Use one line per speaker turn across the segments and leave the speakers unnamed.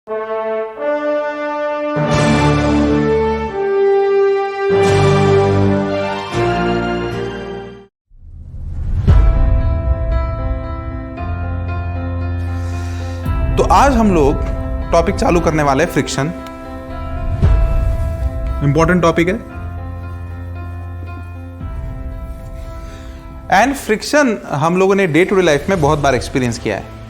तो आज हम लोग टॉपिक चालू करने वाले हैं फ्रिक्शन। इंपॉर्टेंट टॉपिक है एंड फ्रिक्शन हम लोगों ने डे टू डे लाइफ में बहुत बार एक्सपीरियंस किया है।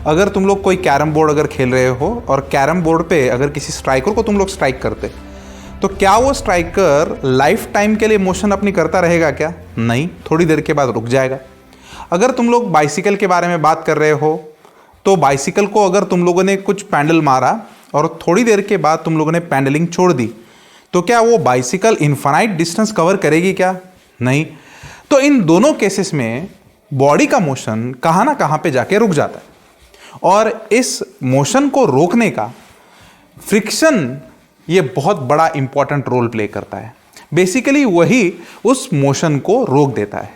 अगर तुम लोग कोई कैरम बोर्ड अगर खेल रहे हो और कैरम बोर्ड पे अगर किसी स्ट्राइकर को तुम लोग स्ट्राइक करते, तो क्या वो स्ट्राइकर लाइफ टाइम के लिए मोशन अपनी करता रहेगा क्या? नहीं, थोड़ी देर के बाद रुक जाएगा। अगर तुम लोग बाइसिकल के बारे में बात कर रहे हो तो बाइसिकल को अगर तुम लोगों ने कुछ पैडल मारा और थोड़ी देर के बाद तुम लोगों ने पैडलिंग छोड़ दी, तो क्या वो बाइसिकल इनफाइनाइट डिस्टेंस कवर करेगी क्या? नहीं। तो इन दोनों केसेस में बॉडी का मोशन कहाँ ना कहाँ पे जाके रुक जाता है और इस मोशन को रोकने का फ्रिक्शन ये बहुत बड़ा इंपॉर्टेंट रोल प्ले करता है। बेसिकली वही उस मोशन को रोक देता है।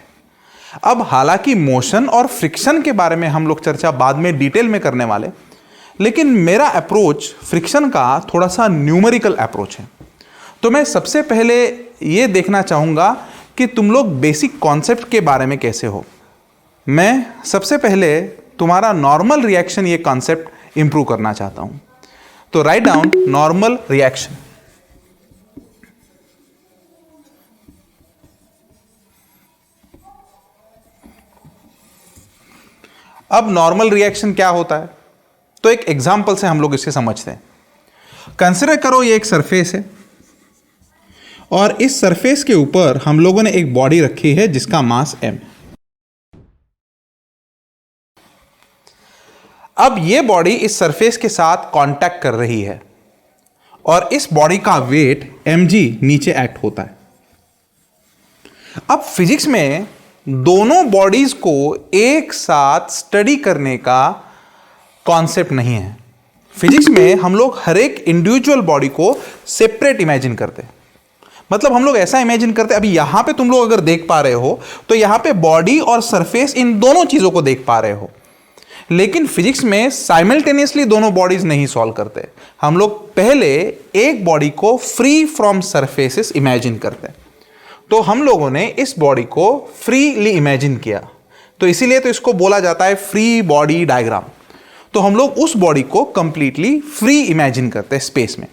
अब हालांकि मोशन और फ्रिक्शन के बारे में हम लोग चर्चा बाद में डिटेल में करने वाले, लेकिन मेरा अप्रोच फ्रिक्शन का थोड़ा सा न्यूमेरिकल अप्रोच है। तो मैं सबसे पहले ये देखना चाहूँगा कि तुम लोग बेसिक कॉन्सेप्ट के बारे में कैसे हो। मैं सबसे पहले तुम्हारा नॉर्मल रिएक्शन ये कॉन्सेप्ट इंप्रूव करना चाहता हूँ। तो राइट डाउन नॉर्मल रिएक्शन। अब नॉर्मल रिएक्शन क्या होता है, तो एक एग्जांपल से हम लोग इसे समझते हैं। कंसीडर करो ये एक सरफेस है और इस सरफेस के ऊपर हम लोगों ने एक बॉडी रखी है जिसका मास m। अब ये बॉडी इस सरफेस के साथ कांटेक्ट कर रही है और इस बॉडी का वेट mg नीचे एक्ट होता है। अब फिजिक्स में दोनों बॉडीज को एक साथ स्टडी करने का कॉन्सेप्ट नहीं है। फिजिक्स में हम लोग हर एक इंडिविजुअल बॉडी को सेपरेट इमेजिन करते हैं। मतलब हम लोग ऐसा इमेजिन करते हैं, अभी यहां पे तुम लोग अगर देख पा रहे हो तो यहां पे बॉडी और सरफेस इन दोनों चीजों को देख पा रहे हो, लेकिन फिजिक्स में साइमल्टेनियसली दोनों बॉडीज नहीं सॉल्व करते। हम लोग पहले एक बॉडी को फ्री फ्रॉम सरफेसेस इमेजिन करते हैं। तो हम लोगों ने इस बॉडी को फ्रीली इमेजिन किया, तो इसीलिए तो इसको बोला जाता है फ्री बॉडी डायग्राम। तो हम लोग उस बॉडी को कंप्लीटली फ्री इमेजिन करते हैं स्पेस में।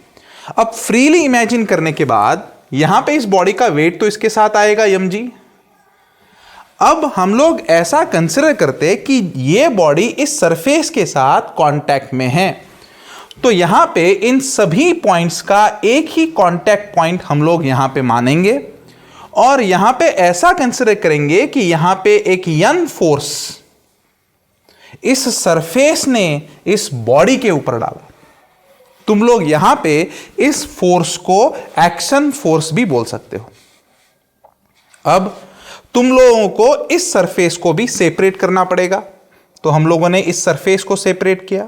अब फ्रीली इमेजिन करने के बाद यहां पे इस बॉडी का वेट तो इसके साथ आएगा mg। अब हम लोग ऐसा कंसीडर करते हैं कि ये बॉडी इस सरफेस के साथ कांटेक्ट में है, तो यहां पे इन सभी पॉइंट्स का एक ही कांटेक्ट पॉइंट हम लोग यहां पे मानेंगे और यहां पे ऐसा कंसीडर करेंगे कि यहां पे एक यन फोर्स इस सरफेस ने इस बॉडी के ऊपर डाला। तुम लोग यहां पे इस फोर्स को एक्शन फोर्स भी बोल सकते हो। अब तुम लोगों को इस सरफेस को भी सेपरेट करना पड़ेगा, तो हम लोगों ने इस सरफेस को सेपरेट किया।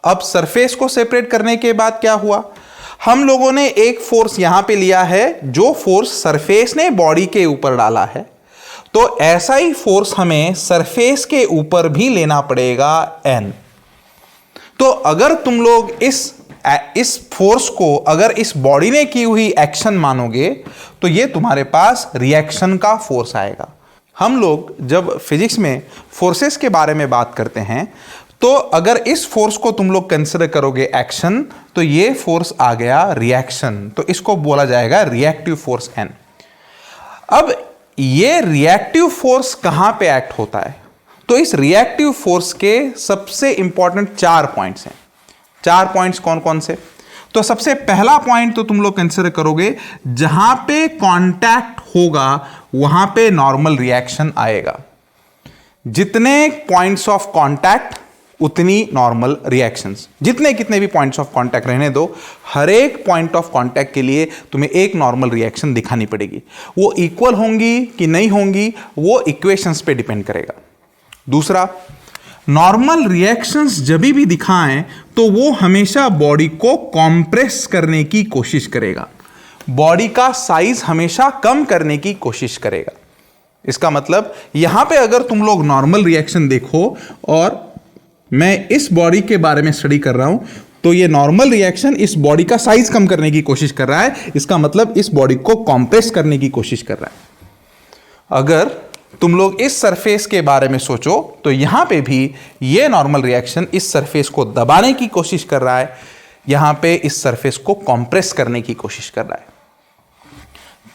अब सरफेस को सेपरेट करने के बाद क्या हुआ, हम लोगों ने एक फोर्स यहां पे लिया है जो फोर्स सरफेस ने बॉडी के ऊपर डाला है, तो ऐसा ही फोर्स हमें सरफेस के ऊपर भी लेना पड़ेगा n। तो अगर तुम लोग इस फोर्स को अगर इस बॉडी ने की हुई एक्शन मानोगे तो ये तुम्हारे पास रिएक्शन का फोर्स आएगा। हम लोग जब फिजिक्स में फोर्सेस के बारे में बात करते हैं तो अगर इस फोर्स को तुम लोग कंसीडर करोगे एक्शन, तो ये फोर्स आ गया रिएक्शन, तो इसको बोला जाएगा रिएक्टिव फोर्स n। अब ये रिएक्टिव फोर्स कहां पे एक्ट होता है, तो इस रिएक्टिव फोर्स के सबसे इंपॉर्टेंट 4 पॉइंट्स हैं। 4 पॉइंट्स कौन कौन से, तो सबसे पहला पॉइंट तो तुम लोग कंसीडर करोगे जहां पे कांटेक्ट होगा वहां पे नॉर्मल रिएक्शन आएगा। जितने पॉइंट्स ऑफ कांटेक्ट उतनी नॉर्मल रिएक्शंस। जितने कितने भी पॉइंट्स ऑफ कांटेक्ट रहने दो, हर एक पॉइंट ऑफ कांटेक्ट के लिए तुम्हें एक नॉर्मल रिएक्शन दिखानी पड़ेगी। वो इक्वल होंगी कि नहीं होंगी वो इक्वेशंस पे डिपेंड करेगा। दूसरा, नॉर्मल रिएक्शंस जब भी दिखाएं तो वो हमेशा बॉडी को कॉम्प्रेस करने की कोशिश करेगा, बॉडी का साइज हमेशा कम करने की कोशिश करेगा। इसका मतलब यहां पे अगर तुम लोग नॉर्मल रिएक्शन देखो और मैं इस बॉडी के बारे में स्टडी कर रहा हूं, तो ये नॉर्मल रिएक्शन इस बॉडी का साइज कम करने की कोशिश कर रहा है, इसका मतलब इस बॉडी को कंप्रेस करने की कोशिश कर रहा है। अगर तुम लोग इस सरफेस के बारे में सोचो तो यहां पे भी ये नॉर्मल रिएक्शन इस सरफेस को दबाने की कोशिश कर रहा है, यहां पे इस सरफेस को कंप्रेस करने की कोशिश कर रहा है।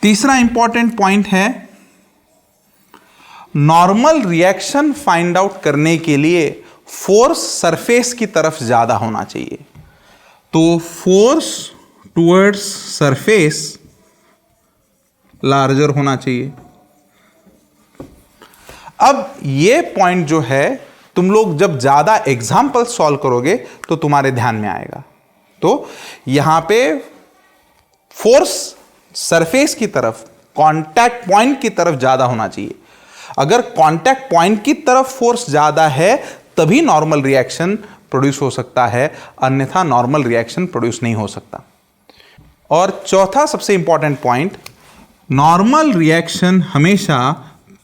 तीसरा इंपॉर्टेंट पॉइंट है, नॉर्मल रिएक्शन फाइंड आउट करने के लिए फोर्स सरफेस की तरफ ज्यादा होना चाहिए। तो फोर्स टुवर्ड्स सरफेस लार्जर होना चाहिए। अब ये पॉइंट जो है, तुम लोग जब ज्यादा एग्जाम्पल सॉल्व करोगे तो तुम्हारे ध्यान में आएगा। तो यहां पे फोर्स सरफेस की तरफ, कांटेक्ट पॉइंट की तरफ ज्यादा होना चाहिए। अगर कांटेक्ट पॉइंट की तरफ फोर्स ज्यादा है तभी नॉर्मल रिएक्शन प्रोड्यूस हो सकता है, अन्यथा नॉर्मल रिएक्शन प्रोड्यूस नहीं हो सकता। और चौथा सबसे इंपॉर्टेंट पॉइंट, नॉर्मल रिएक्शन हमेशा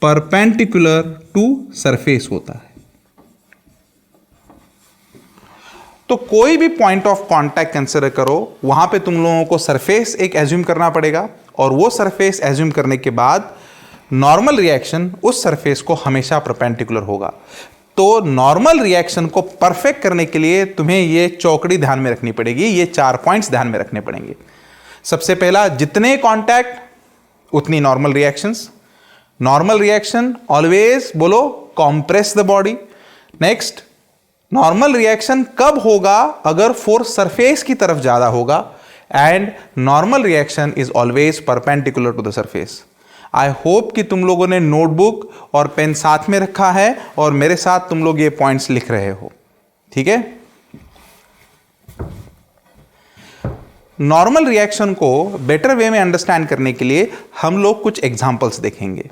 परपेंडिकुलर टू सरफेस होता है। तो कोई भी पॉइंट ऑफ कांटेक्ट कंसीडर करो, वहां पे तुम लोगों को सरफेस एक एज्यूम करना पड़ेगा, और वो सरफेस एज्यूम करने के बाद नॉर्मल रिएक्शन उस सरफेस को हमेशा परपेंडिकुलर होगा। तो नॉर्मल रिएक्शन को परफेक्ट करने के लिए तुम्हें ये चौकड़ी ध्यान में रखनी पड़ेगी, ये 4 पॉइंट्स ध्यान में रखने पड़ेंगे। सबसे पहला, जितने कांटेक्ट उतनी normal reactions. Normal reaction always बोलो compress the body. Next, normal reaction कब होगा? अगर फोर्स सरफेस की तरफ ज्यादा होगा, and normal reaction is always perpendicular to the surface. I hope कि तुम लोगों ने नोटबुक और पेन साथ में रखा है और मेरे साथ तुम लोग ये पॉइंट्स लिख रहे हो, ठीक है? नॉर्मल रिएक्शन को बेटर वे में अंडरस्टैंड करने के लिए हम लोग कुछ एग्जांपल्स देखेंगे।